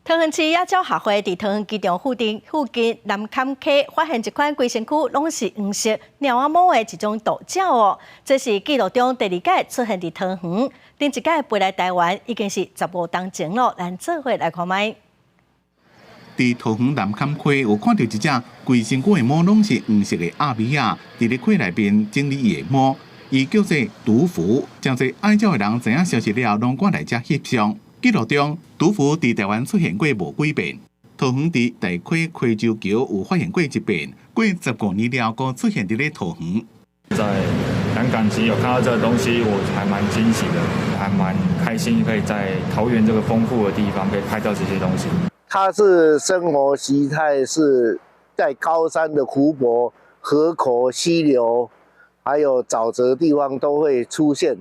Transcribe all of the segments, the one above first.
桃园市野鸟学会伫桃园机场附近南坎溪发现一款规身躯拢是黄色鸟仔毛的一种毒鸟哦。这是纪录中第2届出现伫桃园，顶一届飞来台湾已经是15天前咯。咱做伙来看卖。伫桃园南坎溪有看到一只规身躯的毛拢是黄色的鸭尾啊，伫咧溪内面整理伊的毛，伊叫做毒蝠。真侪爱鸟的人知影消息了，拢赶来遮翕相。记录中，毒蝠伫台湾出现过无几遍，桃园伫大溪溪洲桥有发现过1遍，过15年了，搁出现伫咧桃园。在南港期有看到这个东西，我还蛮惊喜的，还蛮开心，可以在桃园这个丰富的地方可以拍到这些东西。它是生活习态是在高山的湖泊、河口、溪流，还有沼泽地方都会出现。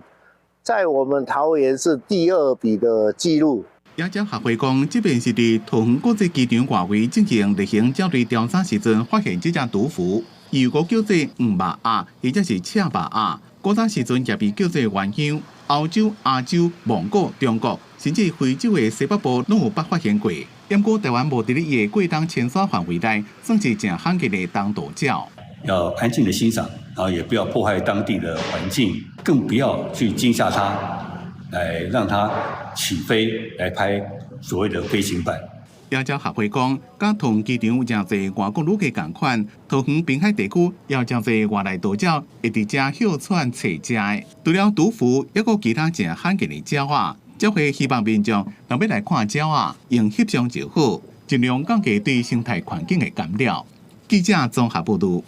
在我们桃园是第2笔的记录。野鸟学会讲，这边是伫桃园国际机场外围进行例行鸟类调查时阵发现这只毒蝠，伊又叫做黄目鸭，或者是赤目鸭。古早时阵也被叫做原香。欧洲、亚洲、蒙古、中国，甚至非洲的西北部拢有发现过。不过台湾无伫咧伊的过冬迁徙范围内，算是正罕见的东毒鸟。要安静的欣赏，然后也不要破坏当地的环境，更不要去惊吓它，来让它起飞，来拍所谓的飞行板。野鸟学会讲，甲桃园机场有真侪外国旅客同款，桃园滨海地区也有真侪外来毒鸟会伫遮哮喘找食的。除了毒蝠，还有其他正罕见的鸟仔。教会希望民众若要来看鸟仔，用翕相就好，尽量降低对生态环境的干扰。记者综合报道。